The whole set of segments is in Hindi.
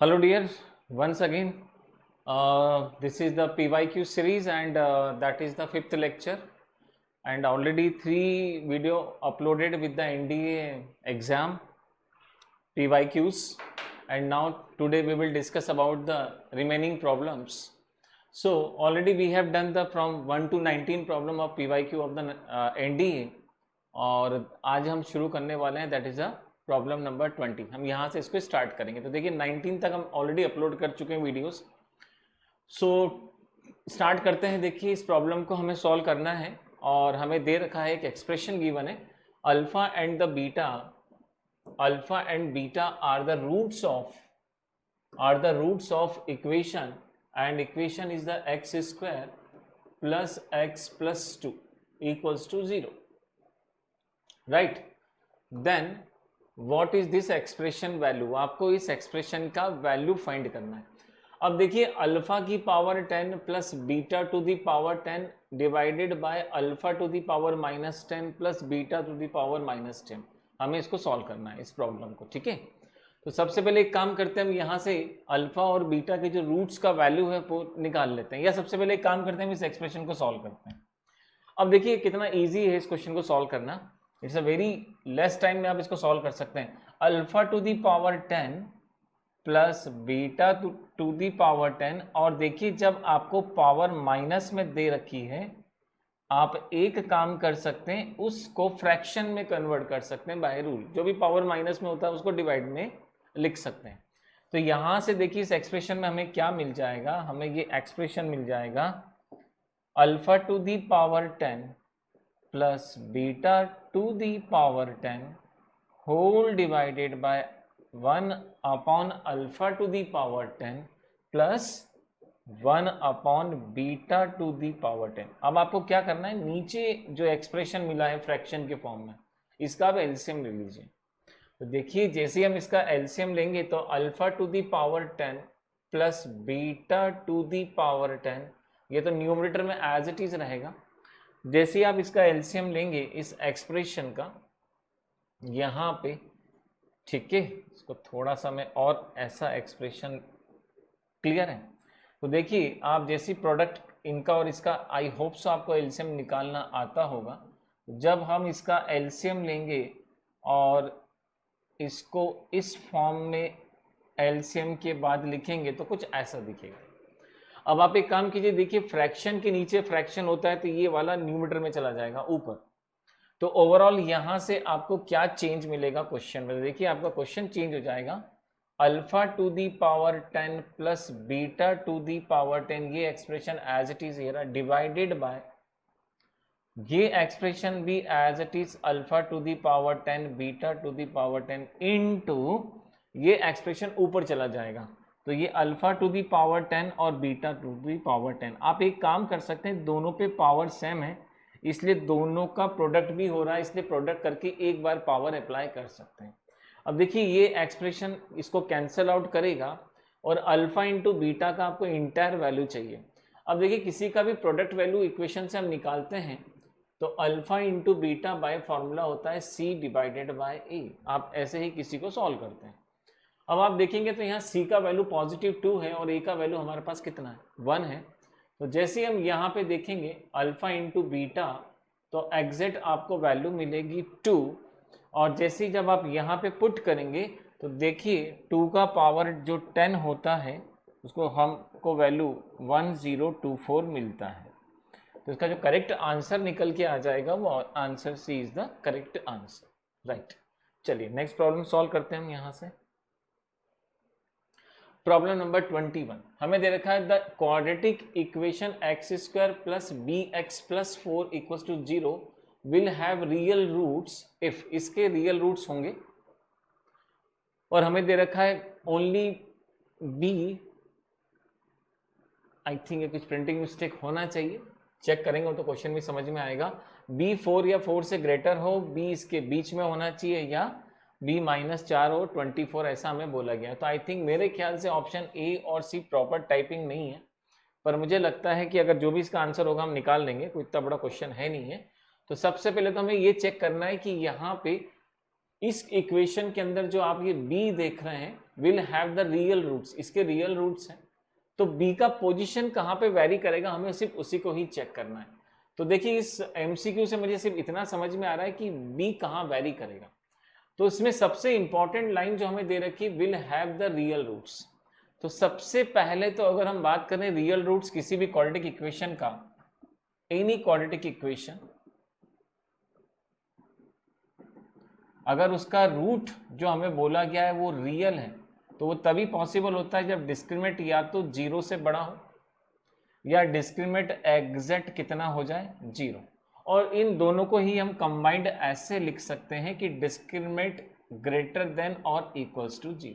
Hello dear, once again this is the PYQ series and that is the 5th lecture and already 3 video uploaded with the NDA exam PYQs and now today we will discuss about the remaining problems. So already we have done the from 1 to 19 problem of PYQ of the NDA और आज हम शुरू करने वाले हैं that is a problem number 20। हम यहाँ से इसको स्टार्ट करेंगे। तो देखिए 19 तक हम ऑलरेडी अपलोड कर चुके हैं वीडियोस। सो स्टार्ट करते हैं। देखिए इस प्रॉब्लम को हमें सॉल्व करना है और हमें दे रखा है एक एक्सप्रेशन गिवन है, alpha and beta are the roots of equation and equation is the x square plus x plus 2 equals to 0, right? Then what is this expression value? आपको इस एक्सप्रेशन का वैल्यू फाइंड करना है। अब देखिए अल्फा की power 10 plus beta to the power 10 divided by alpha to the power -10 plus beta to the power -10, हमें इसको सॉल्व करना है इस प्रॉब्लम को, ठीक है। तो सबसे पहले एक काम करते हैं, हम यहाँ से अल्फा और बीटा के जो रूट्स का वैल्यू है वो निकाल लेते हैं, या सबसे पहले एक काम करते हैं, इस एक्सप्रेशन को सॉल्व करते हैं। अब देखिए कितना इजी है इस क्वेश्चन को सॉल्व करना। It's a very less time में आप इसको सॉल्व कर सकते हैं। Alpha to the power 10 plus beta to the power 10, और देखिए जब आपको पावर माइनस में दे रखी है आप एक काम कर सकते हैं, उसको फ्रैक्शन में कन्वर्ट कर सकते हैं बाय रूल। जो भी पावर माइनस में होता है उसको डिवाइड में लिख सकते हैं। तो यहां से देखिए इस एक्सप्रेशन में हमें क्या मिल जाएगा, हमें ये एक्सप्रेशन मिल जाएगा alpha to the power 10 plus beta to the power 10 whole divided by 1 upon alpha to the power 10 plus 1 upon beta to the power 10। अब आपको क्या करना है, नीचे जो एक्सप्रेशन मिला है फ्रैक्शन के फॉर्म में, इसका आप एलसीएम ले लीजिए। तो देखिए जैसे हम इसका एलसीएम लेंगे तो alpha to the power 10 plus beta to the power 10, ये तो न्यूमरेटर में एज इट इज रहेगा। जैसे ही आप इसका एलसीएम लेंगे इस एक्सप्रेशन का यहाँ पे, ठीक है, इसको थोड़ा सा मैं और ऐसा एक्सप्रेशन क्लियर है। तो देखिए आप जैसी प्रोडक्ट इनका और इसका, आई होप सो आपको एलसीएम निकालना आता होगा। जब हम इसका एलसीएम लेंगे और इसको इस फॉर्म में एलसीएम के बाद लिखेंगे तो कुछ ऐसा दिखेगा। अब आप एक काम कीजिए, देखिए फ्रैक्शन के नीचे फ्रैक्शन होता है तो ये वाला न्यूमरेटर में चला जाएगा ऊपर। तो ओवरऑल यहाँ से आपको क्या चेंज मिलेगा क्वेश्चन में, देखिए आपका क्वेश्चन चेंज हो जाएगा alpha to the power 10 plus beta to the power 10, ये एक्सप्रेशन एज इट इज ये डिवाइडेड बाय ये एक्सप्रेशन भी as it is alpha to the power 10 beta to the power 10 into ये एक्सप्रेशन ऊपर चला जाएगा। तो ये अल्फा टू दी पावर 10 और बीटा टू दी पावर 10। आप एक काम कर सकते हैं, दोनों पे पावर सेम है इसलिए दोनों का प्रोडक्ट भी हो रहा है, इसलिए प्रोडक्ट करके एक बार पावर अप्लाई कर सकते हैं। अब देखिए ये एक्सप्रेशन इसको कैंसिल आउट करेगा और अल्फा इंटू बीटा का आपको इंटायर वैल्यू चाहिए। अब देखिए किसी का भी प्रोडक्ट वैल्यू इक्वेशन से हम निकालते हैं तो alpha into beta by formula होता है सी डिवाइडेड बाय ए। आप ऐसे ही किसी को सॉल्व करते हैं। अब आप देखेंगे तो यहाँ सी का वैल्यू पॉजिटिव 2 है और ए का वैल्यू हमारे पास कितना है, 1 है। तो जैसे हम यहाँ पे देखेंगे अल्फा इंटू बीटा तो एग्जैक्ट आपको वैल्यू मिलेगी 2, और जैसे ही जब आप यहाँ पे पुट करेंगे तो देखिए 2 का पावर जो 10 होता है उसको हमको वैल्यू 1024 मिलता है। तो इसका जो करेक्ट आंसर निकल के आ जाएगा वो answer C is the correct answer, right. चलिए नेक्स्ट प्रॉब्लम सॉल्व करते हैं हम यहाँ से। प्रॉब्लम नंबर 21 हमें दे रखा है the quadratic equation x square plus b x plus 4 equals to 0 will have real roots if, इसके रियल रूट्स होंगे। और हमें दे रखा है ओनली बी, आई थिंक कुछ प्रिंटिंग मिस्टेक होना चाहिए, चेक करेंगे तो क्वेश्चन भी समझ में आएगा। बी 4 या 4 से ग्रेटर हो, बी इसके बीच में होना चाहिए, या बी -4 हो 24, ऐसा हमें बोला गया। तो आई थिंक मेरे ख्याल से ऑप्शन ए और सी प्रॉपर टाइपिंग नहीं है, पर मुझे लगता है कि अगर जो भी इसका आंसर होगा हम निकाल लेंगे, कोई इतना बड़ा क्वेश्चन है नहीं है। तो सबसे पहले तो हमें ये चेक करना है कि यहाँ पे इस इक्वेशन के अंदर जो आप ये बी देख रहे हैं will have the real roots, इसके रियल रूट्स हैं, तो बी का पोजीशन कहाँ पे वेरी करेगा, हमें सिर्फ उसी को ही चेक करना है। तो देखिए इस एमसीक्यू से मुझे सिर्फ इतना समझ में आ रहा है कि बी कहाँ वेरी करेगा। तो इसमें सबसे इंपॉर्टेंट लाइन जो हमें दे रखी है, will have the real roots. तो सबसे पहले तो अगर हम बात करें रियल रूट्स किसी भी क्वाड्रेटिक इक्वेशन का, एनी क्वाड्रेटिक इक्वेशन, अगर उसका रूट जो हमें बोला गया है वो रियल है, तो वो तभी पॉसिबल होता है जब डिस्क्रिमिनेंट या तो 0 से बड़ा हो या डिस्क्रिमिनेंट एग्जैक्ट कितना हो जाए, 0। और इन दोनों को ही हम कंबाइंड ऐसे लिख सकते हैं कि डिस्क्रिमिनेंट ग्रेटर देन और इक्वल्स टू 0।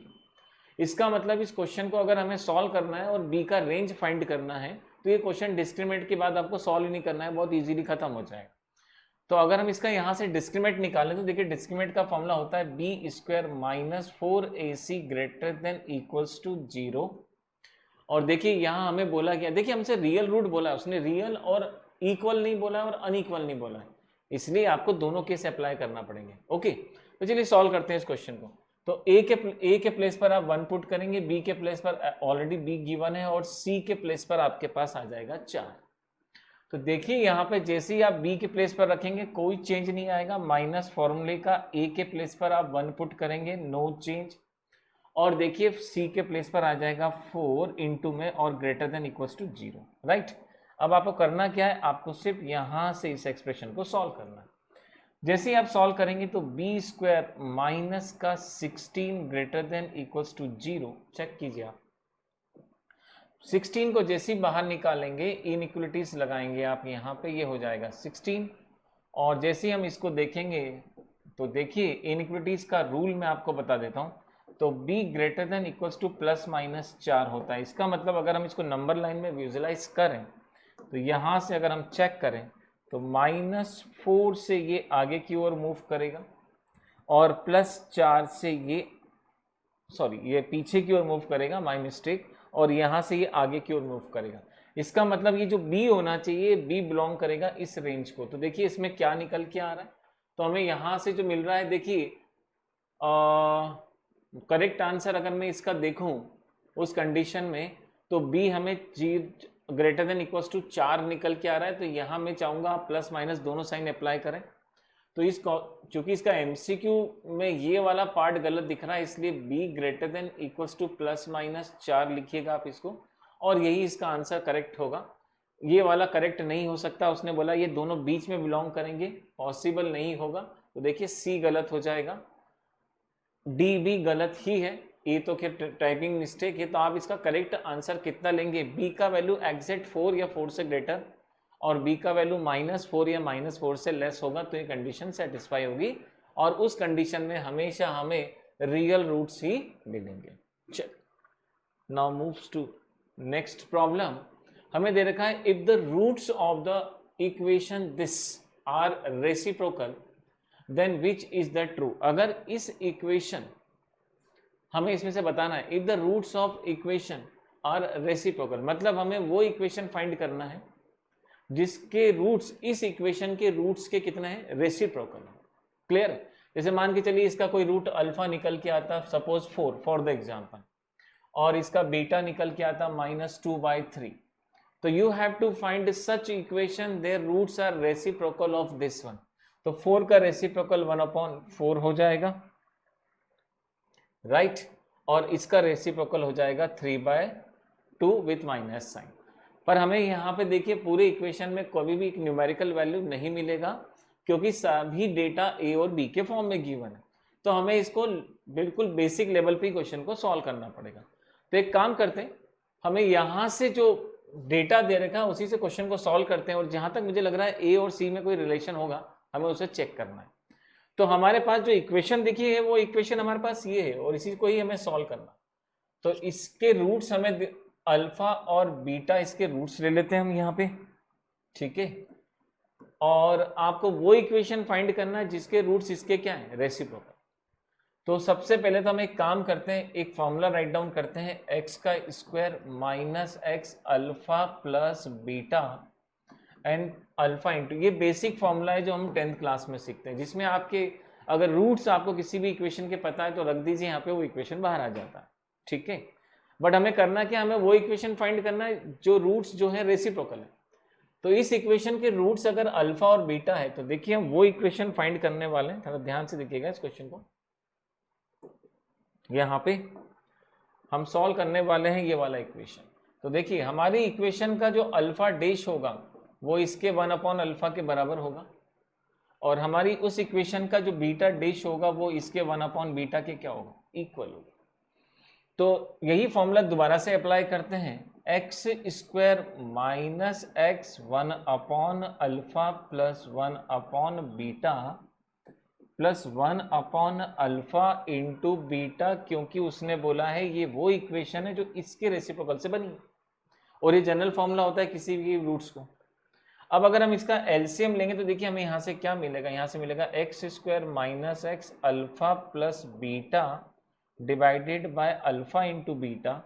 इसका मतलब इस क्वेश्चन को अगर हमें सॉल्व करना है और बी का रेंज फाइंड करना है, तो ये क्वेश्चन डिस्क्रिमिनेंट के बाद आपको सॉल्व ही नहीं करना है, बहुत इजीली खत्म हो जाएगा। तो अगर हम इसका यहाँ से डिस्क्रिमिनेंट निकालें तो देखिए डिस्क्रिमिनेंट का फॉर्मूला होता है b square minus 4ac greater than equals to 0। और देखिए यहाँ हमें बोला गया, देखिए हमसे रियल रूट बोला है उसने, रियल और इक्वल नहीं बोला है और अनइक्वल नहीं बोला है, इसलिए आपको दोनों केस अप्लाई करना पड़ेंगे। ओके, तो चलिए सॉल्व करते हैं इस क्वेश्चन को। तो ए के प्लेस पर आप 1 पुट करेंगे, बी के प्लेस पर ऑलरेडी बी गिवन है, और सी के प्लेस पर आपके पास आ जाएगा 4। तो देखिए यहाँ पे जैसे ही आप बी के प्लेस पर रखेंगे कोई चेंज नहीं आएगा, माइनस फॉर्मूले का ए के प्लेस पर आप 1 पुट करेंगे, नो चेंज। और देखिए सी के प्लेस पर आ जाएगा 4 इंटू में और greater than equals to 0, right. अब आपको करना क्या है, आपको सिर्फ यहाँ से इस एक्सप्रेशन को सॉल्व करना है। जैसे ही आप सॉल्व करेंगे तो बी स्क्वायर माइनस का 16 greater than equals to 0, check कीजिए आप 16 को जैसे ही बाहर निकालेंगे, इनइक्वलिटीज लगाएंगे आप यहाँ पे, ये हो जाएगा 16। और जैसे ही हम इसको देखेंगे तो देखिए इनइक्वलिटीज का रूल मैं आपको बता देता हूँ। तो b greater than equals two plus minus 4 होता है। इसका मतलब अगर हम इसको नंबर लाइन में विजुअलाइज करें तो यहाँ से अगर हम चेक करें तो -4 से ये आगे की ओर मूव करेगा और +4 से ये पीछे की ओर मूव करेगा, माय मिस्टेक, और यहाँ से ये आगे की ओर मूव करेगा। इसका मतलब ये जो b होना चाहिए, b बिलोंग करेगा इस रेंज को। तो देखिए इसमें क्या निकल के आ रहा है, तो हमें यहाँ से जो मिल रहा है, देखिए करेक्ट आंसर अगर मैं इसका देखूं उस कंडीशन में, तो b हमें ग्रेटर देन इक्वल्स टू 4 निकल के आ रहा है। तो यहाँ मैं चाहूँगा आप प्लस माइनस दोनों साइन अप्लाई करें। तो चूंकि इसका एमसीक्यू में ये वाला पार्ट गलत दिख रहा है, इसलिए b greater than equals two plus minus 4 लिखिएगा आप इसको, और यही इसका आंसर करेक्ट होगा। ये वाला करेक्ट नहीं हो सकता, उसने बोला ये दोनों बीच में बिलोंग करेंगे, पॉसिबल नहीं होगा। तो देखिए c गलत हो जाएगा, डी भी गलत ही है, ये तो क्या टाइपिंग मिस्टेक है। तो आप इसका करेक्ट आंसर कितना लेंगे, b का वैल्यू एग्जैक्ट 4 या 4 से ग्रेटर, और b का वैल्यू -4 या -4 से लेस होगा, तो ये कंडीशन सेटिस्फाई होगी। और उस कंडीशन में हमेशा हमें रियल रूट्स ही मिलेंगे। चल, now moves to next problem. हमें दे रखा है if the roots of the equation this are reciprocal then which is the true. अगर इस इक्वेशन, हमें इसमें से बताना है if the roots of equation are reciprocal, मतलब हमें वो इक्वेशन फाइंड करना है जिसके रूट्स इस इक्वेशन के रूट्स के कितने हैं, रेसिप्रोकल। क्लियर। जैसे मान के चलिए इसका कोई रूट अल्फा निकल के आता, सपोज 4 फॉर द एग्जांपल, और इसका बीटा निकल के आता -2/3। तो you have to find such equation their roots are reciprocal of this one. तो 4 का रेसिप्रोकल 1/4 हो जाएगा, राइट। और इसका रेसिप्रोकल हो जाएगा 3/2 विथ माइनस साइन। पर हमें यहाँ पे देखिए पूरे इक्वेशन में कोई भी न्यूमेरिकल वैल्यू नहीं मिलेगा, क्योंकि सभी डेटा ए और बी के फॉर्म में गिवन है। तो हमें इसको बिल्कुल बेसिक लेवल पे क्वेश्चन को सॉल्व करना पड़ेगा। तो एक काम करते हैं, हमें यहाँ से जो डेटा दे रखा है उसी से क्वेश्चन को सॉल्व करते हैं, और जहाँ तक मुझे लग रहा है ए और सी में कोई रिलेशन होगा, हमें उसे चेक करना है। तो हमारे पास जो इक्वेशन दिखी है वो इक्वेशन हमारे पास ये है, और इसी को ही हमें सॉल्व करना। तो इसके रूट्स हमें अल्फा और बीटा, इसके रूट्स ले लेते हैं हम यहाँ पे, ठीक है। और आपको वो इक्वेशन फाइंड करना है जिसके रूट्स इसके क्या है, रेसिप्रोकल। तो सबसे पहले तो हम एक काम करते हैं, एक फॉर्मूला राइट डाउन करते हैं, एक्स का square minus x alpha plus beta and alpha into, ये बेसिक फॉर्मूला है जो हम 10th क्लास में सीखते हैं, जिसमें आपके अगर रूट्स आपको किसी भी इक्वेशन के पता है तो रख दीजिए यहाँ पे, वो इक्वेशन बाहर आ जाता है। ठीक है। बट हमें करना क्या, हमें वो इक्वेशन फाइंड करना है जो रूट्स जो है रेसिप्रोकल है। तो इस इक्वेशन के रूट्स अगर अल्फा और बीटा है तो देखिए हम वो इक्वेशन फाइंड करने वाले हैं। थोड़ा ध्यान से देखिएगा इस क्वेश्चन को, यहाँ पे हम सॉल्व करने वाले हैं ये वाला इक्वेशन। तो देखिए हमारी इक्वेशन का जो अल्फा डैश होगा वो इसके 1/अल्फा के बराबर होगा, और हमारी उस इक्वेशन का जो बीटा डैश होगा वो इसके 1/बीटा के क्या होगा, इक्वल होगा। तो यही फॉर्मूला दोबारा से अप्लाई करते हैं, एक्स स्क्वायर माइनस एक्स 1/अल्फा प्लस 1/बीटा प्लस 1/अल्फा इंटू बीटा, क्योंकि उसने बोला है ये वो इक्वेशन है जो इसके रेसिप्रोकल से बनी है, और ये जनरल फॉर्मूला होता है किसी भी रूट्स को। अब अगर हम इसका एलसीएम लेंगे तो देखिए हमें यहाँ से क्या मिलेगा, यहाँ से मिलेगा x square minus x alpha plus beta divided by alpha into beta,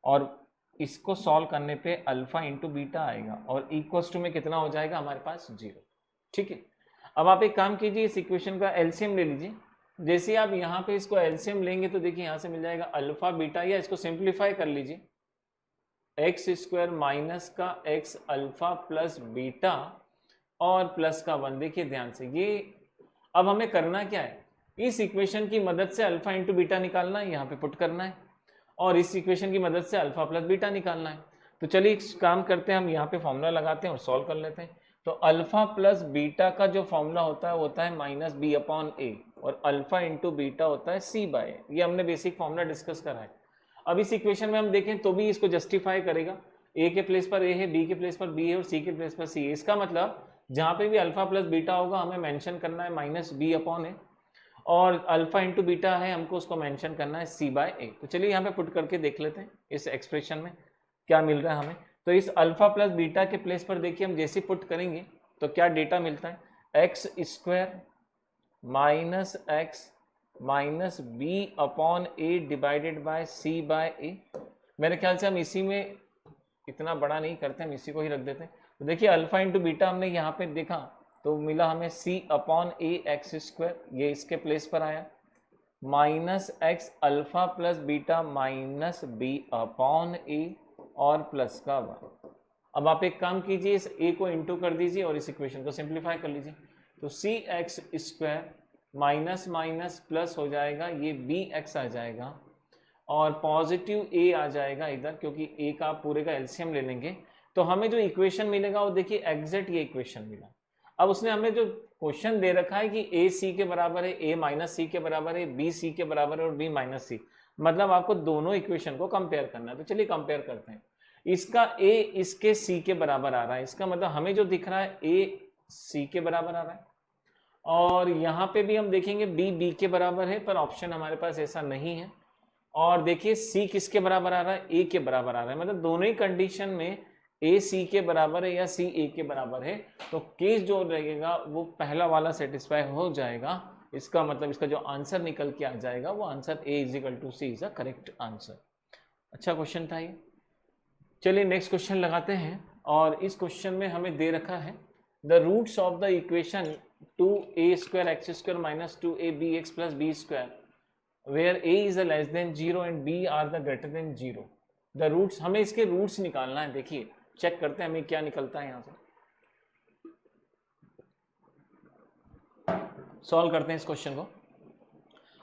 और इसको सॉल्व करने पे अल्फा इंटू बीटा आएगा, और इक्वल्स टू में कितना हो जाएगा हमारे पास 0। ठीक है। अब आप एक काम कीजिए, इस इक्वेशन का एलसीएम ले लीजिए। जैसे आप यहाँ पे इसको एलसीएम लेंगे तो देखिए यहाँ से मिल जाएगा अल्फा बीटा, या इसको सिंप्लीफाई कर लीजिए, एक्स स्क्वायर माइनस का एक्स अल्फा प्लस बीटा और प्लस का 1। देखिए ध्यान से, ये अब हमें करना क्या है, इस इक्वेशन की मदद से अल्फा इंटू बीटा निकालना है, यहाँ पे पुट करना है, और इस इक्वेशन की मदद से अल्फा प्लस बीटा निकालना है। तो चलिए एक काम करते हैं, हम यहाँ पे फॉर्मूला लगाते हैं और सॉल्व कर लेते हैं। तो अल्फा प्लस बीटा का जो फॉर्मूला होता है वो होता है माइनस बी अपॉन ए, और अल्फा इंटू बीटा होता है सी बाय ए। ये हमने बेसिक फॉर्मूला डिस्कस करा है। अब इस इक्वेशन में हम देखें तो भी इसको जस्टिफाई करेगा, ए के प्लेस पर ए है, बी के प्लेस पर बी है, और सी के प्लेस पर सी है। इसका मतलब जहाँ पे भी अल्फा प्लस बीटा होगा हमें मेंशन करना है माइनस बी अपॉन ए, और अल्फा इंटू बीटा है हमको उसको मेंशन करना है सी बाय ए। तो चलिए यहाँ पे पुट करके देख लेते हैं इस एक्सप्रेशन में क्या मिल रहा है हमें। तो इस अल्फा प्लस बीटा के प्लेस पर देखिए हम जैसे पुट करेंगे तो क्या डेटा मिलता है, x square minus x minus b upon a divided by c by a. मेरे ख्याल से हम इसी में इतना बड़ा नहीं करते, हम इसी को ही रख देते हैं। तो देखिए अल्फा इंटू बीटा हमने यहाँ पे देखा तो मिला हमें c upon a x square, ये इसके प्लेस पर आया, minus x alpha plus beta minus b upon a और प्लस का 1। अब आप एक काम कीजिए, इस ए को इंटू कर दीजिए और इस इक्वेशन को सिंप्लीफाई कर लीजिए। तो c x square minus minus plus हो जाएगा, ये बी एक्स आ जाएगा, और पॉजिटिव ए आ जाएगा इधर, क्योंकि ए का पूरे का एलसीएम ले लेंगे तो हमें जो इक्वेशन मिलेगा वो देखिए एग्जैक्ट ये इक्वेशन मिला। अब उसने हमें जो क्वेश्चन दे रखा है कि ए सी के बराबर है, ए माइनस सी के बराबर है, बी सी के बराबर है और बी माइनस सी, मतलब आपको दोनों इक्वेशन को कंपेयर करना है। तो चलिए कंपेयर करते हैं। इसका ए इसके सी के बराबर आ रहा है, इसका मतलब हमें जो दिख रहा है ए सी के बराबर आ रहा है, और यहाँ पे भी हम देखेंगे बी बी के बराबर है, पर ऑप्शन हमारे पास ऐसा नहीं है। और देखिए सी किसके बराबर आ रहा है, ए के बराबर आ रहा है, मतलब दोनों ही कंडीशन में ए सी के बराबर है या सी ए के बराबर है, तो केस जो रहेगा वो पहला वाला सेटिस्फाई हो जाएगा। इसका मतलब इसका जो आंसर निकल के आ जाएगा वो answer a is equal to c is a correct answer. अच्छा क्वेश्चन था ये। चलिए नेक्स्ट क्वेश्चन लगाते हैं, और इस क्वेश्चन में हमें दे रखा है the roots of the equation 2a square x square minus 2abx plus b square where a is a less than 0 and b are the greater than 0। The roots, हमें इसके रूट्स निकालना है। देखिए चेक करते हैं हमें क्या निकलता है, यहाँ से सॉल्व करते हैं इस क्वेश्चन को।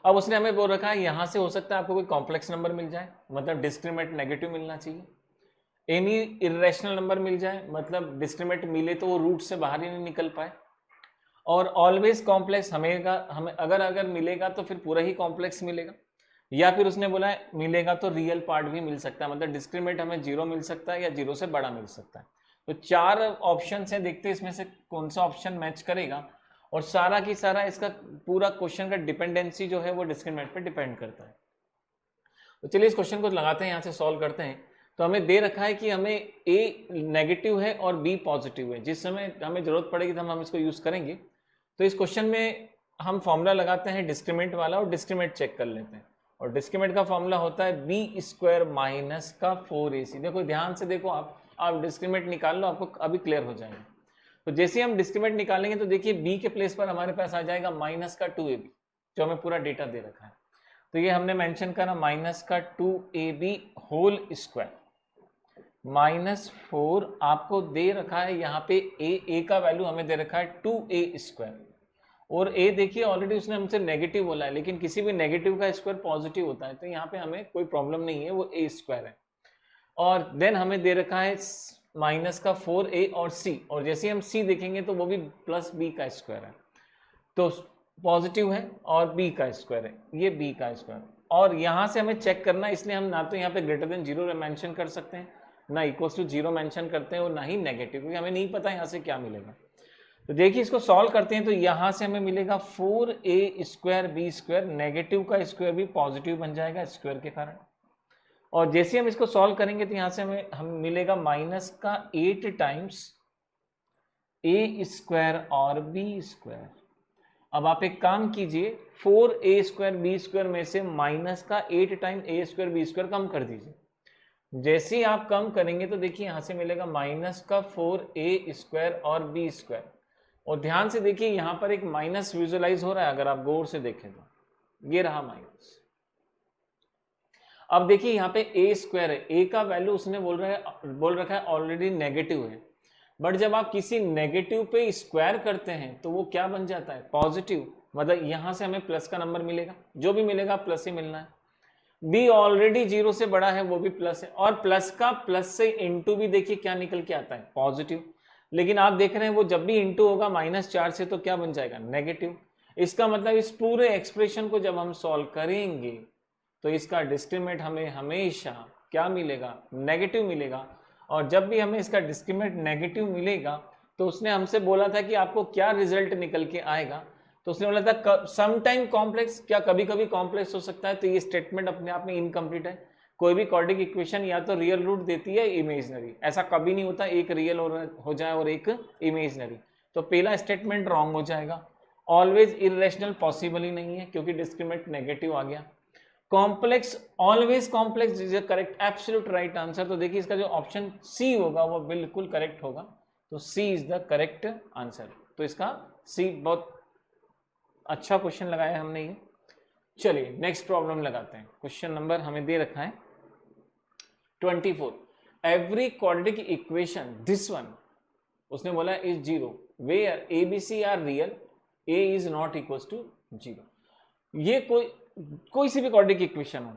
अब उसने हमें बोल रखा है यहाँ से हो सकता है आपको कोई कॉम्प्लेक्स नंबर मिल जाए, मतलब डिस्क्रिमिनेंट नेगेटिव मिलना चाहिए, एनी इरेशनल नंबर मिल जाए, मतलब डिस्क्रिमिनेंट मिले तो वो रूट से बाहर ही नहीं निकल पाए, और ऑलवेज कॉम्प्लेक्स हमें अगर मिलेगा तो फिर पूरा ही कॉम्प्लेक्स मिलेगा, या फिर उसने बोला है मिलेगा तो रियल पार्ट भी मिल सकता है, मतलब डिस्क्रिमिनेंट हमें 0 मिल सकता है या 0 से बड़ा मिल सकता है। तो 4 ऑप्शन हैं, देखते हैं इसमें से कौन सा ऑप्शन मैच करेगा, और सारा की सारा इसका पूरा क्वेश्चन का डिपेंडेंसी जो है वो डिस्क्रिमिनेंट पे डिपेंड करता है। तो चलिए इस क्वेश्चन को लगाते हैं, यहाँ से सॉल्व करते हैं। तो हमें दे रखा है कि हमें ए नेगेटिव है और बी पॉजिटिव है, जिस समय हमें जरूरत पड़ेगी तो हम इसको यूज करेंगे। तो इस क्वेश्चन में हम फॉर्मूला लगाते हैं डिस्क्रिमिनेंट वाला, और डिस्क्रिमिनेंट चेक कर लेते हैं। और डिस्क्रिमिनेंट का फॉर्मूला होता है बी स्क्वायर माइनस का 4ac। देखो ध्यान से देखो, आप डिस्क्रिमिनेंट निकाल लो, आपको अभी क्लियर हो जाएगा। तो जैसे हम डिस्क्रिमिनेंट निकालेंगे तो देखिए बी के प्लेस पर हमारे पास आ जाएगा माइनस का 2ab, जो हमें पूरा डेटा दे रखा है। तो ये हमने मेंशन करा माइनस का 2ab होल स्क्वायर माइनस 4 आपको दे रखा है यहाँ पे a का वैल्यू हमें दे रखा है 2a स्क्वायर, और a देखिए ऑलरेडी उसने हमसे नेगेटिव बोला है, लेकिन किसी भी नेगेटिव का स्क्वायर पॉजिटिव होता है, तो यहाँ पे हमें कोई प्रॉब्लम नहीं है, वो a स्क्वायर है। और देन हमें दे रखा है माइनस का 4a और c, और जैसे हम c देखेंगे तो वो भी प्लस b का स्क्वायर है, तो पॉजिटिव है, और b का स्क्वायर है, ये b का स्क्वायर। और यहाँ से हमें चेक करना है, इसलिए हम ना तो यहाँ पे ग्रेटर देन 0 मेंशन कर सकते हैं, ना इक्वल्स टू 0 मेंशन करते हैं, और ना ही नेगेटिव, क्योंकि हमें नहीं पता यहाँ से क्या मिलेगा। तो देखिए इसको सॉल्व करते हैं, तो यहाँ से हमें मिलेगा 4a square b square, negative का स्क्वायर भी पॉजिटिव बन जाएगा स्क्वायर के कारण। और जैसे हम इसको सॉल्व करेंगे तो यहाँ से हम मिलेगा माइनस का 8 टाइम्स a स्क्वायर और b स्क्वायर। अब आप एक काम कीजिए, 4a स्क्वायर b स्क्वायर में से माइनस का 8 time a square b square कम कर दीजिए। जैसे ही आप कम करेंगे तो देखिए यहाँ से मिलेगा माइनस का 4a स्क्वायर और b स्क्वायर, और ध्यान से देखिए यहाँ पर एक माइनस विजुअलाइज हो रहा है, अगर आप गौर से देखें तो ये रहा माइनस। अब देखिए यहाँ पे a स्क्वायर है, a का वैल्यू उसने बोल रखा है ऑलरेडी नेगेटिव है, बट जब आप किसी नेगेटिव पे स्क्वायर करते हैं तो वो क्या बन जाता है, पॉजिटिव, मतलब यहाँ से हमें प्लस का नंबर मिलेगा, जो भी मिलेगा प्लस ही मिलना है। b ऑलरेडी 0 से बड़ा है, वो भी प्लस है, और प्लस का प्लस से इंटू भी देखिए क्या निकल के आता है, पॉजिटिव। लेकिन आप देख रहे हैं वो जब भी इंटू होगा -4 से तो क्या बन जाएगा, नेगेटिव। इसका मतलब इस पूरे एक्सप्रेशन को जब हम सॉल्व करेंगे तो इसका डिस्क्रिमिनेंट हमें हमेशा क्या मिलेगा, नेगेटिव मिलेगा। और जब भी हमें इसका डिस्क्रिमिनेंट नेगेटिव मिलेगा तो उसने हमसे बोला था कि आपको क्या रिजल्ट निकल के आएगा, तो उसने बोला था समटाइम कॉम्प्लेक्स, क्या कभी कभी कॉम्प्लेक्स हो सकता है। तो ये स्टेटमेंट अपने आप में इनकम्प्लीट है। कोई भी क्वाड्रेटिक इक्वेशन या तो रियल रूट देती है इमेजिनरी, ऐसा कभी नहीं होता एक रियल हो जाए और एक इमेजिनरी, तो पहला स्टेटमेंट रॉन्ग हो जाएगा। ऑलवेज इरेशनल पॉसिबल ही नहीं है क्योंकि डिस्क्रिमिनेंट नेगेटिव आ गया। Complex, always complex is correct, absolute right answer. तो देखिए इसका जो ऑप्शन सी होगा वो बिल्कुल करेक्ट होगा, तो सी इज द करेक्ट आंसर। तो इसका सी बहुत अच्छा क्वेश्चन लगाया है हमने ये। चलिए नेक्स्ट प्रॉब्लम लगाते हैं। क्वेश्चन नंबर हमें दे रखा है 24। Every quadratic equation this one, उसने बोला is 0 where a b c are real, a is not equal to 0। ये कोई सी भी क्वाड्रेटिक इक्वेशन हो,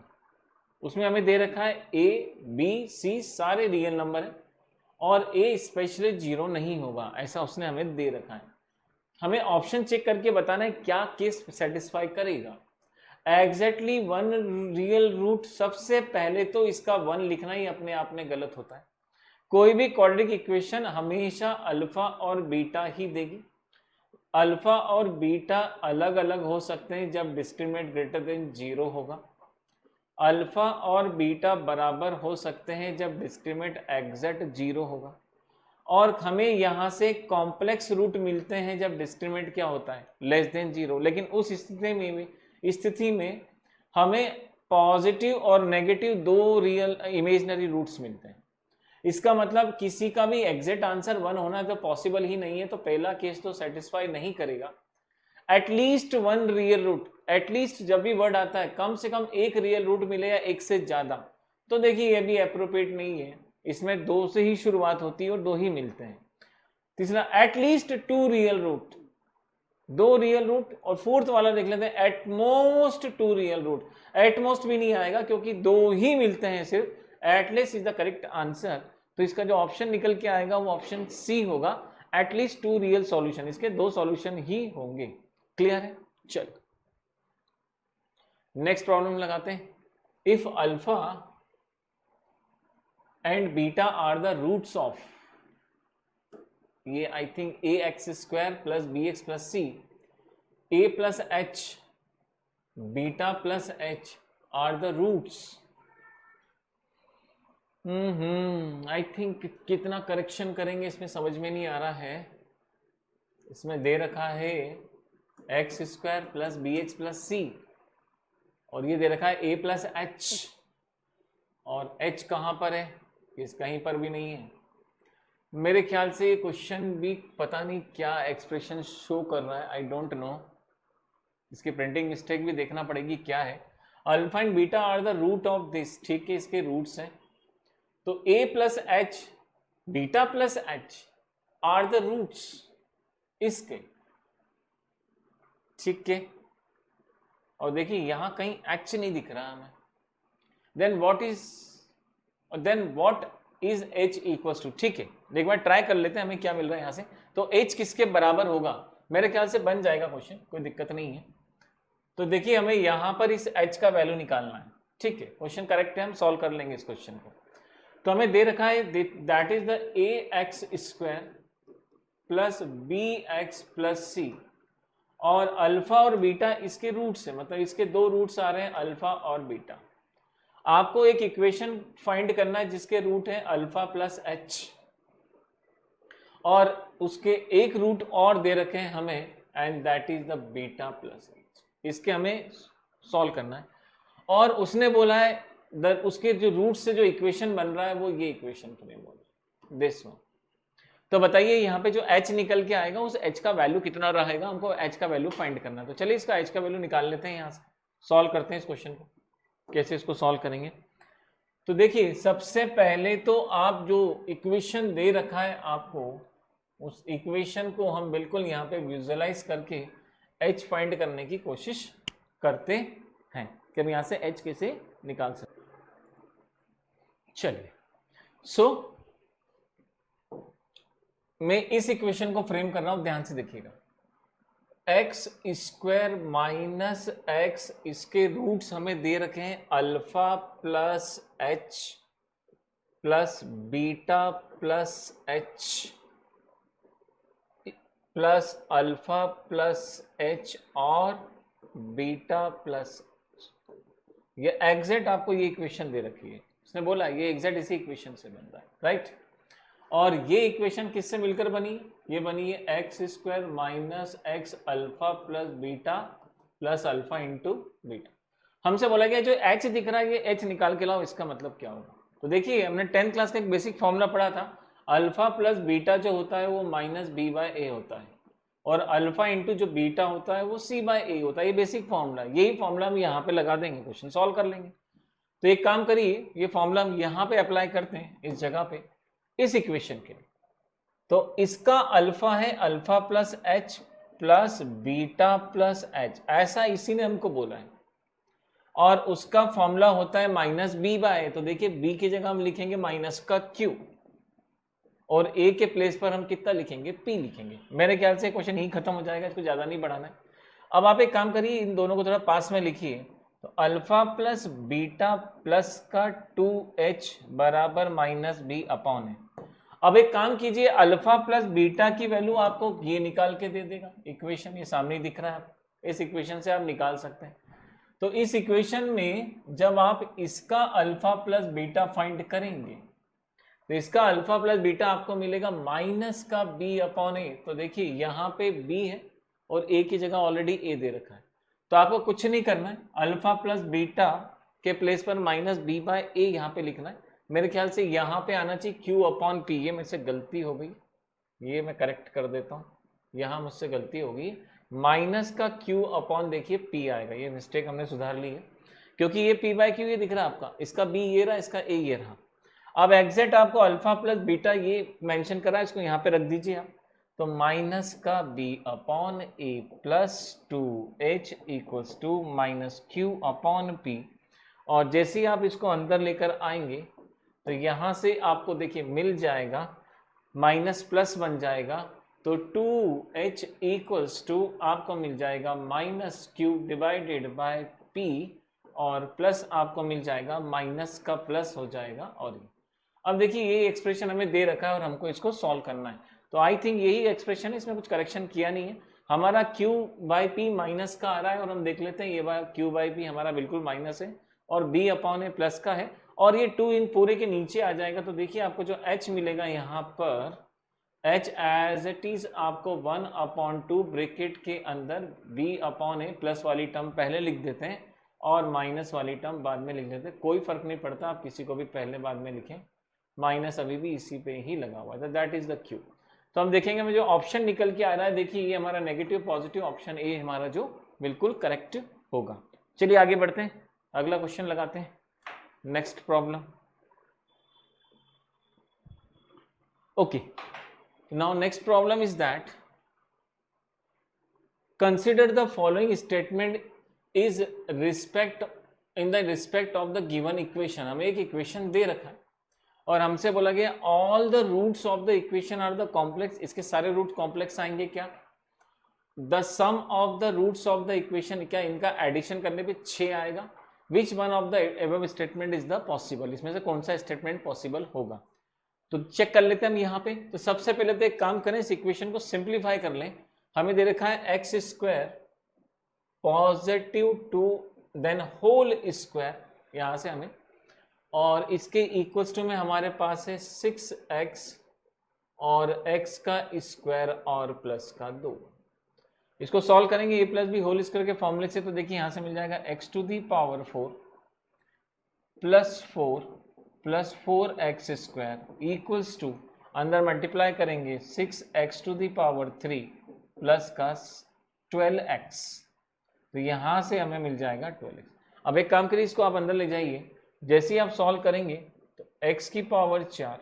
उसमें हमें दे रखा है ए बी सी सारे रियल नंबर है और ए स्पेशली 0 नहीं होगा, ऐसा उसने हमें दे रखा है। हमें ऑप्शन चेक करके बताना है क्या केस सेटिस्फाई करेगा। एग्जैक्टली वन रियल रूट, सबसे पहले तो इसका 1 लिखना ही अपने आप में गलत होता है। कोई भी क्वाड्रेटिक इक्वेशन हमेशा अल्फा और बीटा ही देगी। अल्फा और बीटा अलग अलग हो सकते हैं जब डिस्क्रिमिनेंट ग्रेटर देन 0 होगा। अल्फा और बीटा बराबर हो सकते हैं जब डिस्क्रिमिनेंट एग्जैक्ट 0 होगा। और हमें यहाँ से कॉम्प्लेक्स रूट मिलते हैं जब डिस्क्रिमिनेंट क्या होता है, लेस देन 0। लेकिन उस स्थिति में हमें पॉजिटिव और नेगेटिव दो रियल इमेजिनरी रूट्स मिलते हैं। इसका मतलब किसी का भी एग्जैक्ट आंसर 1 होना तो पॉसिबल ही नहीं है, तो पहला केस तो सेटिस्फाई नहीं करेगा। एटलीस्ट 1 रियल रूट, एटलीस्ट जब भी वर्ड आता है कम से कम एक रियल रूट मिले या एक से ज्यादा, तो देखिए ये भी अप्रोप्रिएट नहीं है, इसमें 2 से ही शुरुआत होती है और 2 ही मिलते हैं। तीसरा at least 2 real root, 2 real root, और फोर्थ वाला देख लेते हैं एटमोस्ट 2 रियल रूट। एटमोस्ट भी नहीं आएगा क्योंकि 2 ही मिलते हैं सिर्फ, at least is the correct answer. तो इसका जो ऑप्शन निकल के आएगा वो ऑप्शन सी होगा, एटलीस्ट 2 रियल सॉल्यूशन, इसके 2 सॉल्यूशन ही होंगे। क्लियर है? चल नेक्स्ट प्रॉब्लम लगाते हैं। If alpha and beta are the roots of, ये I think a x square plus b x plus c, a plus h beta plus h are the roots. I think कितना करेक्शन करेंगे इसमें समझ में नहीं आ रहा है। इसमें दे रखा है x square plus b x plus c, और ये दे रखा है ए प्लस एच, और एच कहाँ पर है, इस कहीं पर भी नहीं है। मेरे ख्याल से ये क्वेश्चन भी पता नहीं क्या एक्सप्रेशन शो कर रहा है, आई डोंट नो। इसकी प्रिंटिंग मिस्टेक भी देखना पड़ेगी क्या है। Alpha and beta are the root of this, ठीक है, इसके रूट्स हैं। तो a plus h, beta plus h are the roots इसके, ठीक है। और देखिए यहां कहीं h नहीं दिख रहा हमें। Then what is h equals to, ठीक है, एक बार ट्राई कर लेते हैं हमें क्या मिल रहा है यहां से। तो h किसके बराबर होगा, मेरे ख्याल से बन जाएगा क्वेश्चन, कोई दिक्कत नहीं है। तो देखिए हमें यहां पर इस h का वैल्यू निकालना है, ठीक है, क्वेश्चन करेक्ट है, हम सॉल्व कर लेंगे इस क्वेश्चन को। तो हमें दे रखा है that is the ax square plus bx plus c, और अल्फा और बीटा इसके रूट्स है, मतलब इसके दो रूट्स आ रहे हैं अल्फा और बीटा। आपको एक इक्वेशन फाइंड करना है जिसके रूट है अल्फा प्लस एच, और उसके एक रूट और दे रखे हैं हमें, and that is the beta plus H. इसके हमें सॉल्व करना है, और उसने बोला है उसके जो रूट से जो इक्वेशन बन रहा है वो ये इक्वेशन तुम्हें बोला, दिस वन। तो बताइए यहाँ पे जो h निकल के आएगा उस h का वैल्यू कितना रहेगा, हमको h का वैल्यू फाइंड करना है। तो चलिए इसका h का वैल्यू निकाल लेते हैं, यहाँ से सॉल्व करते हैं इस क्वेश्चन को। कैसे इसको सॉल्व करेंगे, तो देखिए सबसे पहले तो आप जो इक्वेशन दे रखा है आपको, उस इक्वेशन को हम बिल्कुल यहाँ पे विजुअलाइज करके h फाइंड करने की कोशिश करते हैं कि हम यहाँ से h कैसे निकाल सकते। चलिए मैं इस इक्वेशन को फ्रेम कर रहा हूं, ध्यान से देखिएगा। एक्स स्क्वायर माइनस एक्स, इसके रूट्स हमें दे रखे हैं alpha plus H plus beta plus H plus alpha plus h और बीटा प्लस, ये एग्जैक्ट आपको ये इक्वेशन दे रखी है, उसने बोला ये एग्जैक्ट इसी इक्वेशन से बन रहा है, राइट। और ये इक्वेशन किससे मिलकर बनी, ये बनी है x square minus x alpha plus beta plus alpha into beta. हमसे बोला गया जो h दिख रहा है ये h निकाल के लाओ, इसका मतलब क्या होगा। तो देखिए हमने 10th क्लास का एक बेसिक फॉर्मूला पढ़ा था, अल्फा प्लस बीटा जो होता है वो माइनस बी बाय ए होता है, और अल्फा इंटू जो बीटा होता है वो सी बाय ए होता है। ये बेसिक फॉर्मूला, यही फॉर्मूला हम यहाँ पे लगा देंगे, क्वेश्चन सॉल्व कर लेंगे। तो एक काम करिए, ये फॉर्मूला हम यहाँ पे अप्लाई करते हैं इस जगह पे, इस इक्वेशन के लिए। तो इसका अल्फा है alpha plus H plus beta plus H, ऐसा इसी ने हमको बोला है, और उसका फॉर्मूला होता है माइनस बी बाय। तो देखिए बी की जगह हम लिखेंगे माइनस का क्यू, और ए के प्लेस पर हम कितना लिखेंगे, पी लिखेंगे। मेरे ख्याल से क्वेश्चन यही खत्म हो जाएगा, इसको ज्यादा नहीं बढ़ाना है। अब आप एक काम करिए, इन दोनों को थोड़ा पास में लिखिए। तो अल्फा प्लस बीटा प्लस का 2h बराबर माइनस बी अपॉन है। अब एक काम कीजिए, अल्फा प्लस बीटा की वैल्यू आपको ये निकाल के दे देगा, इक्वेशन ये सामने दिख रहा है, इस इक्वेशन से आप निकाल सकते हैं। तो इस इक्वेशन में जब आप इसका अल्फा प्लस बीटा फाइंड करेंगे तो इसका अल्फा प्लस बीटा आपको मिलेगा माइनस का बी अपॉन ए। तो देखिए यहाँ पे बी है और ए की जगह ऑलरेडी ए दे रखा है, तो आपको कुछ नहीं करना है, अल्फा प्लस बीटा के प्लेस पर माइनस बी बाय ए यहाँ पे लिखना है। मेरे ख्याल से यहाँ पे आना चाहिए क्यू अपॉन पी, ये मेरे से गलती हो गई, ये मैं करेक्ट कर देता हूँ, यहाँ मुझसे गलती हो गई, माइनस का क्यू अपॉन देखिए पी आएगा, ये मिस्टेक हमने सुधार ली है, क्योंकि ये पी बाय क्यू ये दिख रहा है आपका, इसका बी ये रहा, इसका ए ये रहा। अब एग्जैक्ट आपको अल्फा प्लस बीटा ये मेंशन करा है, इसको यहाँ पे रख दीजिए आप। तो माइनस का b upon a plus 2h equals to minus q upon p, और जैसे ही आप इसको अंदर लेकर आएंगे तो यहाँ से आपको देखिए मिल जाएगा, माइनस प्लस बन जाएगा, तो 2h इक्वल्स टू आपको मिल जाएगा minus Q divided by p, और प्लस आपको मिल जाएगा माइनस का प्लस हो जाएगा। और अब देखिए ये एक्सप्रेशन हमें दे रखा है और हमको इसको सॉल्व करना है, तो आई थिंक यही एक्सप्रेशन है, इसमें कुछ करेक्शन किया नहीं है। हमारा q बाई पी माइनस का आ रहा है, और हम देख लेते हैं ये q बाई पी हमारा बिल्कुल माइनस है और b अपॉन ए प्लस का है, और ये 2 इन पूरे के नीचे आ जाएगा। तो देखिए आपको जो h मिलेगा यहाँ पर, h एज इट इज आपको 1/2 ब्रैकेट के अंदर b अपॉन ए, प्लस वाली टर्म पहले लिख देते हैं और माइनस वाली टर्म बाद में लिख देते हैं, कोई फर्क नहीं पड़ता, आप किसी को भी पहले बाद में लिखें, माइनस अभी भी इसी पे ही लगा हुआ है, दैट इज द क्यू। तो हम देखेंगे हमें जो ऑप्शन निकल के आ रहा है, देखिए ये हमारा नेगेटिव पॉजिटिव ऑप्शन ए हमारा जो बिल्कुल करेक्ट होगा। चलिए आगे बढ़ते हैं। अगला क्वेश्चन लगाते हैं, next problem. Okay, now next problem is that consider the following statement is respect in the respect of the given equation। हमें एक इक्वेशन दे रखा है और हमसे बोला गया all the roots of the equation are the complex। इसके सारे रूट कॉम्प्लेक्स आएंगे क्या? the sum of the roots of the equation, क्या इनका एडिशन करने पे 6 आएगा? which one of the above statement is the possible, इसमें से कौन सा स्टेटमेंट पॉसिबल होगा? तो चेक कर लेते हैं हम यहाँ पे। तो सबसे पहले तो एक काम करें, इस इक्वेशन को सिंप्लीफाई कर लें। हमें दे रखा है x square positive 2 then whole square, यहां से हमें, और इसके इक्वल्स टू में हमारे पास है 6x और x का स्क्वायर और प्लस का 2। इसको सॉल्व करेंगे ए प्लस बी होल स्क्वायर के फॉर्मूले से। तो देखिए यहां से मिल जाएगा x to the power 4 plus 4x square equals to, अंदर मल्टीप्लाई करेंगे 6x to the power 3 plus का 12x। तो यहां से हमें मिल जाएगा 12x। अब एक काम करिए, इसको आप अंदर ले जाइए। जैसे ही आप सॉल्व करेंगे तो x की पावर 4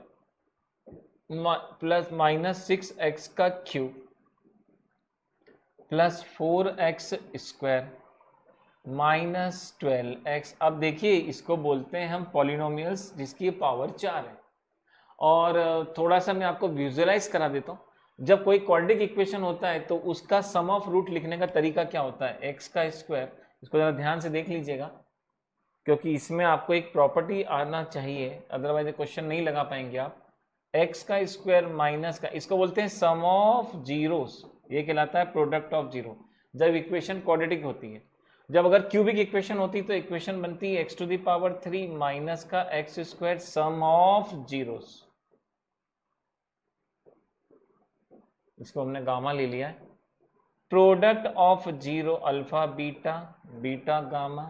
प्लस माइनस 6x का cube plus 4x square minus 12x। अब देखिए इसको बोलते हैं हम पॉलिनोमियल्स जिसकी पावर 4 है। और थोड़ा सा मैं आपको विजुअलाइज करा देता हूँ। जब कोई क्वाड्रेटिक इक्वेशन होता है तो उसका सम ऑफ रूट लिखने का तरीका क्या होता है? एक्स का स्क्वायर। इसको जरा ध्यान से देख लीजिएगा क्योंकि इसमें आपको एक प्रॉपर्टी आना चाहिए, अदरवाइज क्वेश्चन नहीं लगा पाएंगे आप। एक्स का स्क्वायर माइनस का, इसको बोलते हैं सम ऑफ जीरोस, ये कहलाता है प्रोडक्ट ऑफ जीरो जब इक्वेशन क्वाड्रेटिक होती है। जब अगर क्यूबिक इक्वेशन होती तो इक्वेशन बनती है x to the power 3 minus का x square sum of zeros. इसको हमने गामा ले लिया है। Product of zero alpha beta, beta gamma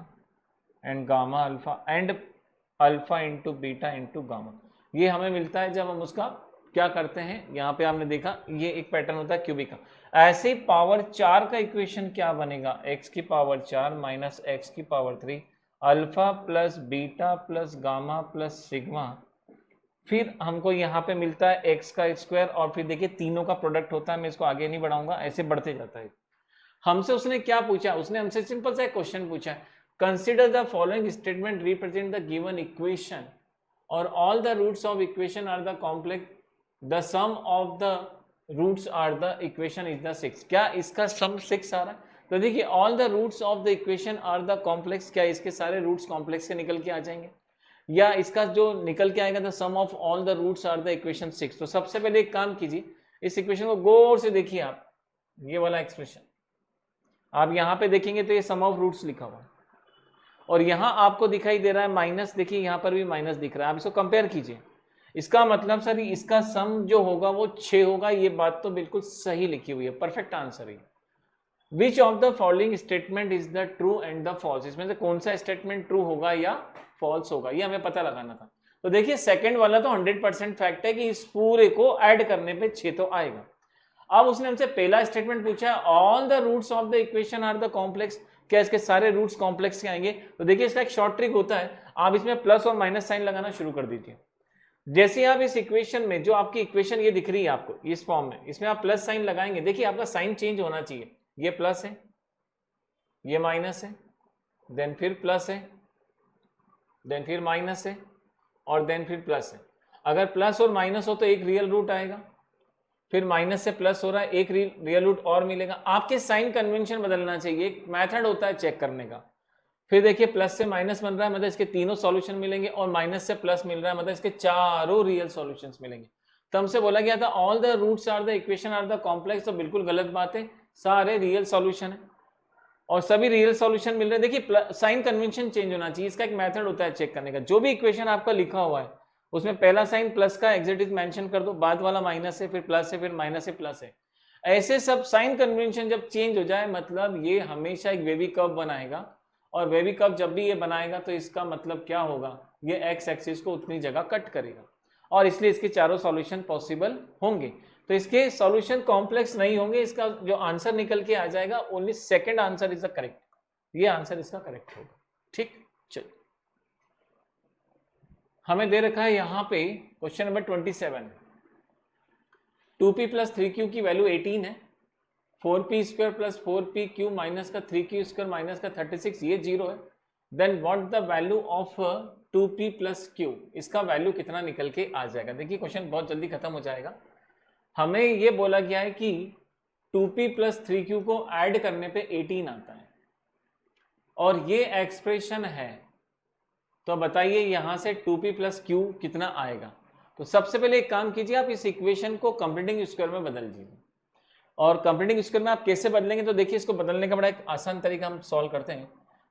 and gamma alpha and alpha into beta into gamma. ये हमें मिलता है जब हम उसका क्या करते हैं, यहाँ पे आपने देखा ये एक पैटर्न होता है क्यूबिक का। ऐसे ही पावर 4 का इक्वेशन क्या बनेगा? एक्स की पावर 4 माइनस एक्स की power 3 alpha plus beta plus gamma plus sigma. फिर हमको यहाँ पे मिलता है एक्स का स्क्वायर और फिर देखिए तीनों का प्रोडक्ट होता है। मैं इसको आगे नहीं बढ़ाऊंगा, ऐसे बढ़ते जाता है। हमसे उसने क्या पूछा? उसने हमसे सिंपल सा एक क्वेश्चन पूछा है, consider the following statement represent the given equation और all the roots of equation are the complex, the sum of the roots are the equation is the 6। क्या इसका सम 6 आ रहा है? तो देखिए all the roots of the equation are the complex, क्या इसके सारे रूट्स कॉम्प्लेक्स के निकल के आ जाएंगे? या इसका जो निकल के आएगा the sum of all the roots are the equation 6। तो सबसे पहले एक काम कीजिए, इस इक्वेशन को गौर से देखिए आप, ये वाला एक्सप्रेशन आप यहाँ पे देखेंगे तो ये सम ऑफ रूट्स लिखा हुआ है और यहाँ आपको दिखाई दे रहा है माइनस। देखिए यहाँ पर भी माइनस दिख रहा है। आप इसको कंपेयर कीजिए। इसका मतलब सर इसका सम जो होगा वो 6 होगा। ये बात तो बिल्कुल सही लिखी हुई है, परफेक्ट आंसर है। Which of the following statement is the true and the false, इसमें से कौन सा स्टेटमेंट ट्रू होगा या फॉल्स होगा, ये हमें पता लगाना था। तो देखिए सेकंड वाला तो 100% फैक्ट है कि इस पूरे को ऐड करने पे 6 तो आएगा। अब उसने हमसे पहला स्टेटमेंट पूछा है all the roots of the equation are the complex, क्या इसके सारे रूट्स कॉम्प्लेक्स के आएंगे? तो देखिए इसका एक शॉर्ट ट्रिक होता है, आप इसमें प्लस और माइनस साइन लगाना शुरू कर दीजिए। जैसे आप इस इक्वेशन में, जो आपकी इक्वेशन ये दिख रही है आपको इस फॉर्म में, इसमें आप प्लस साइन लगाएंगे। देखिए आपका साइन चेंज होना चाहिए, ये प्लस है, ये माइनस है, देन फिर प्लस है, देन फिर माइनस है और देन फिर प्लस है। अगर प्लस और माइनस हो तो एक रियल रूट आएगा, फिर माइनस से प्लस हो रहा है, एक रियल रूट और मिलेगा। आपके साइन कन्वेंशन बदलना चाहिए, एक मेथड होता है चेक करने का। फिर देखिए प्लस से माइनस बन रहा है मतलब इसके तीनों सॉल्यूशन मिलेंगे और माइनस से प्लस मिल रहा है मतलब इसके चारों रियल सॉल्यूशंस मिलेंगे। तो हमसे बोला गया था all the roots are the equation are the complex, तो बिल्कुल गलत बात है, सारे रियल सॉल्यूशन है और सभी रियल सॉल्यूशन मिल रहे हैं। देखिए साइन कन्वेंशन चेंज होना चाहिए, इसका एक मेथड होता है चेक करने का। जो भी इक्वेशन आपका लिखा हुआ है उसमें पहला साइन प्लस का एग्जैक्ट मेंशन कर दो, बाद वाला माइनस है, फिर प्लस है, फिर माइनस है, प्लस है। ऐसे सब साइन कन्वेंशन जब चेंज हो जाए मतलब ये हमेशा एक वेवी कर्व बनाएगा और वेवी कर्व जब भी ये बनाएगा तो इसका मतलब क्या होगा, ये एक्स एक्सिस को उतनी जगह कट करेगा और इसलिए इसके चारों सॉल्यूशन पॉसिबल होंगे। तो इसके सॉल्यूशन कॉम्प्लेक्स नहीं होंगे, इसका जो आंसर निकल के आ जाएगा only second answer is the correct, ये आंसर इसका करेक्ट होगा। ठीक, चलिए। हमें दे रखा है यहाँ पे question number 27, 2p plus 3q की वैल्यू 18 है, 4p square plus 4pq minus का 3q स्क्वायर माइनस का 36 ये 0 है। Then what the value of 2p plus q, इसका वैल्यू कितना निकल के आ जाएगा। देखिए क्वेश्चन बहुत जल्दी खत्म हो जाएगा। हमें ये बोला गया है कि 2p प्लस 3q को ऐड करने पे 18 आता है और ये एक्सप्रेशन है, तो बताइए यहां से 2p प्लस q कितना आएगा। तो सबसे पहले एक काम कीजिए, आप इस इक्वेशन को कंप्लीटिंग स्क्वायर में बदल दीजिए। और कंप्लीटिंग स्क्वायर में आप कैसे बदलेंगे, तो देखिए इसको बदलने का बड़ा एक आसान तरीका हम सॉल्व करते हैं।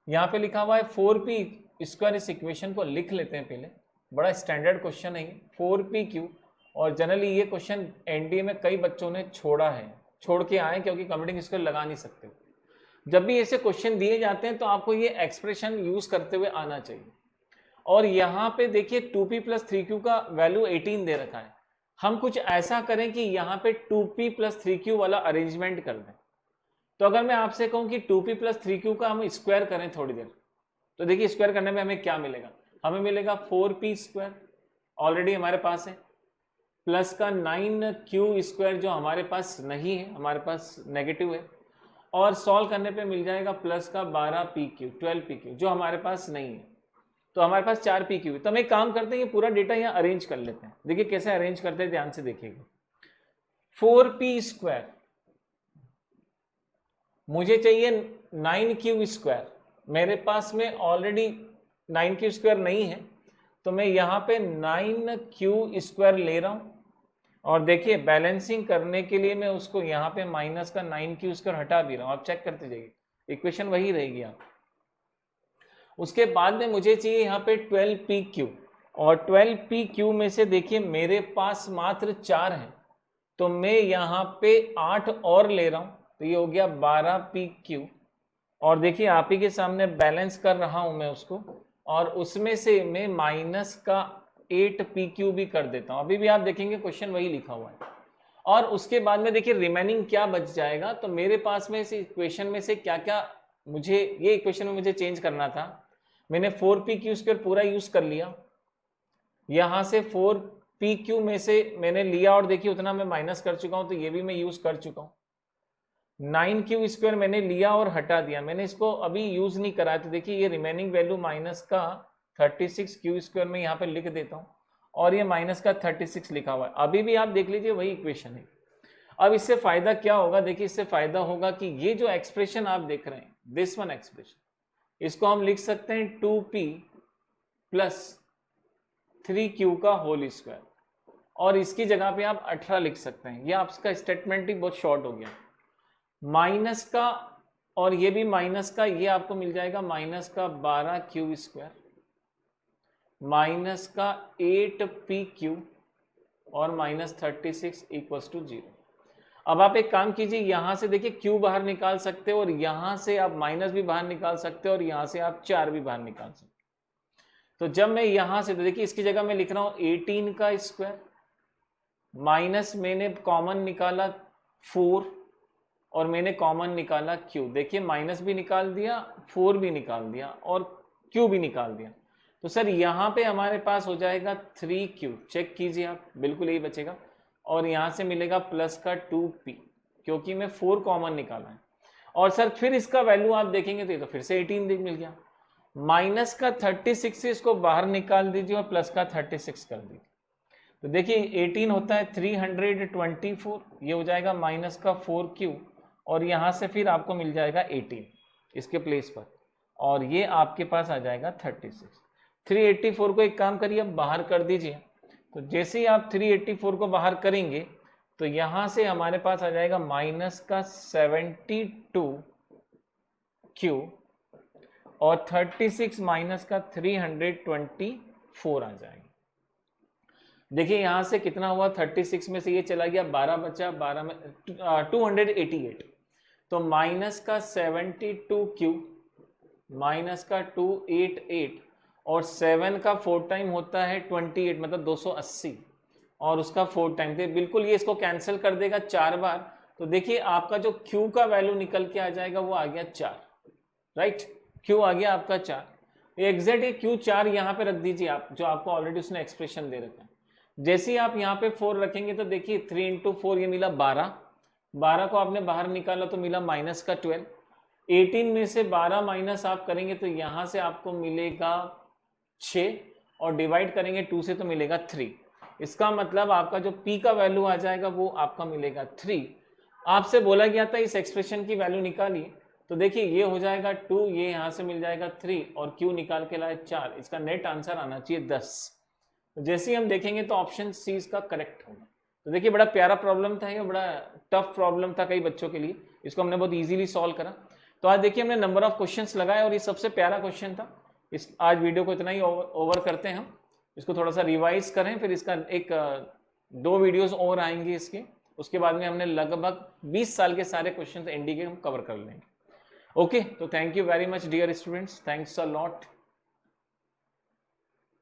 यहाँ पे लिखा हुआ है 4p स्क्वायर, इस इक्वेशन को लिख लेते हैं पहले, बड़ा स्टैंडर्ड क्वेश्चन है 4pq। और जनरली ये क्वेश्चन एनडीए में कई बच्चों ने छोड़ के आए क्योंकि कंप्लीटिंग स्क्वायर लगा नहीं सकते। जब भी ऐसे क्वेश्चन दिए जाते हैं तो आपको ये एक्सप्रेशन यूज करते हुए आना चाहिए। और यहाँ पे देखिए 2p प्लस 3q का वैल्यू 18 दे रखा है। हम कुछ ऐसा करें कि यहाँ पे 2p प्लस 3q वाला अरेंजमेंट कर दें। तो अगर मैं आपसे कहूँ कि 2p प्लस 3q का हम स्क्वायर करें थोड़ी देर, तो देखिए स्क्वायर करने में हमें क्या मिलेगा, हमें मिलेगा 4p स्क्वायर ऑलरेडी हमारे पास है, प्लस का 9q स्क्वायर जो हमारे पास नहीं है, हमारे पास नेगेटिव है, और सॉल्व करने पे मिल जाएगा प्लस का 12pq जो हमारे पास नहीं है, तो हमारे पास 4pq है। तो हम एक काम करते हैं, ये पूरा डेटा यहाँ अरेंज कर लेते हैं। देखिए कैसे अरेंज करते हैं, ध्यान से देखिएगा। 4p स्क्वायर मुझे चाहिए 9q स्क्वायर, मेरे पास में ऑलरेडी 9q स्क्वायर नहीं है, तो मैं यहाँ पे 9q स्क्वायर ले रहा हूँ। और देखिए बैलेंसिंग करने के लिए मैं उसको यहाँ पे माइनस का 9q स्क्वायर हटा भी रहा हूँ, आप चेक करते जाइए, इक्वेशन वही रहेगी आप। उसके बाद में मुझे चाहिए यहाँ पे 12pq, और 12pq में से देखिए मेरे पास मात्र 4 है, तो मैं यहाँ पे 8 और ले रहा हूँ, तो ये हो गया 12pq। और देखिए आप ही के सामने बैलेंस कर रहा हूँ मैं उसको, और उसमें से मैं माइनस का 8pq भी कर देता हूँ। अभी भी आप देखेंगे क्वेश्चन वही लिखा हुआ है। और उसके बाद में देखिए रिमेनिंग क्या बच जाएगा, तो मेरे पास में इस इक्वेशन में से क्या क्या मुझे, ये इक्वेशन में मुझे चेंज करना था, मैंने 4pq स्क्वायर पूरा यूज कर लिया, यहाँ से 4pq में से मैंने लिया और देखिए उतना मैं माइनस कर चुका हूँ, तो ये भी मैं यूज कर चुका हूँ। 9q स्क्वायर मैंने लिया और हटा दिया, मैंने इसको अभी यूज नहीं करा, तो देखिए ये रिमेनिंग वैल्यू माइनस का 36q स्क्वायर में यहाँ पे लिख देता हूँ, और ये माइनस का 36 लिखा हुआ है। अभी भी आप देख लीजिए वही इक्वेशन है। अब इससे फायदा क्या होगा, देखिए इससे फायदा होगा कि ये जो एक्सप्रेशन आप देख रहे हैं, दिस वन एक्सप्रेशन, इसको हम लिख सकते हैं 2p प्लस 3q का होल स्क्वायर, और इसकी जगह पे आप 18 लिख सकते हैं। ये आपका स्टेटमेंट ही बहुत शॉर्ट हो गया। माइनस का, और ये भी माइनस का, ये आपको मिल जाएगा माइनस का 12q स्क्वायर माइनस का 8pq और माइनस 36 इक्वल्स टू 0। अब आप एक काम कीजिए, यहां से देखिए q बाहर निकाल सकते हो, और यहां से आप माइनस भी बाहर निकाल सकते हो, और यहां से आप 4 भी बाहर निकाल सकते हो। तो जब मैं यहां से, तो देखिए इसकी जगह मैं लिख रहा हूं 18 का स्क्वायर, माइनस मैंने कॉमन निकाला 4, और मैंने कॉमन निकाला q। देखिए माइनस भी निकाल दिया, 4 भी निकाल दिया, और q भी निकाल दिया। तो सर यहाँ पे हमारे पास हो जाएगा 3q, चेक कीजिए आप, बिल्कुल यही बचेगा। और यहाँ से मिलेगा प्लस का 2p, क्योंकि मैं 4 कॉमन निकाला है। और सर फिर इसका वैल्यू आप देखेंगे तो ये तो फिर से 18 मिल गया। माइनस का 36 से इसको बाहर निकाल दीजिए और प्लस का 36 कर दीजिए, तो देखिए 18 होता है 324, ये हो जाएगा माइनस का 4q, और यहाँ से फिर आपको मिल जाएगा 18 इसके प्लेस पर, और ये आपके पास आ जाएगा 36। 384 को एक काम करिए, अब बाहर कर दीजिए। तो जैसे ही आप 384 को बाहर करेंगे तो यहाँ से हमारे पास आ जाएगा माइनस का 72q और 36 माइनस का 324 आ जाएगा। देखिए यहाँ से कितना हुआ, 36 में से ये चला गया, 12 बचा, 12 में 288, तो माइनस का 72q माइनस का 288, और 7 का 4 टाइम होता है 28, मतलब 280, और उसका 4 टाइम, तो बिल्कुल ये इसको कैंसिल कर देगा 4 बार। तो देखिए आपका जो q का वैल्यू निकल के आ जाएगा वो आ गया 4, राइट, q आ गया आपका 4। एग्जैक्ट ये Q4 यहाँ पे रख दीजिए आप, जो आपको ऑलरेडी उसने एक्सप्रेशन दे रखा है। जैसे ही आप यहाँ पे 4 रखेंगे तो देखिए 3 इंटू 4 ये मिला 12, 12 को आपने बाहर निकाला तो मिला माइनस का 12, 18 में से 12 माइनस आप करेंगे तो यहाँ से आपको मिलेगा 6 और डिवाइड करेंगे 2 से तो मिलेगा 3। इसका मतलब आपका जो P का वैल्यू आ जाएगा वो आपका मिलेगा 3। आपसे बोला गया था इस एक्सप्रेशन की वैल्यू निकालिए, तो देखिए ये हो जाएगा 2, ये यहाँ से मिल जाएगा 3 और Q निकाल के लाए 4। इसका नेट आंसर आना चाहिए 10। तो जैसे ही हम देखेंगे तो ऑप्शन सी इसका करेक्ट होगा। तो देखिए बड़ा प्यारा प्रॉब्लम था, ये बड़ा टफ प्रॉब्लम था कई बच्चों के लिए, इसको हमने बहुत इजीली सॉल्व करा। तो आज देखिए हमने नंबर ऑफ क्वेश्चंस लगाए और ये सबसे प्यारा क्वेश्चन था। इस आज वीडियो को इतना ही ओवर करते हैं हम, इसको थोड़ा सा रिवाइज करें, फिर इसका एक 2 वीडियोस और आएंगे इसके, उसके बाद में हमने लगभग 20 साल के सारे क्वेश्चंस एनडी के हम कवर कर लेंगे। ओके, तो thank you very much dear students, thanks a lot.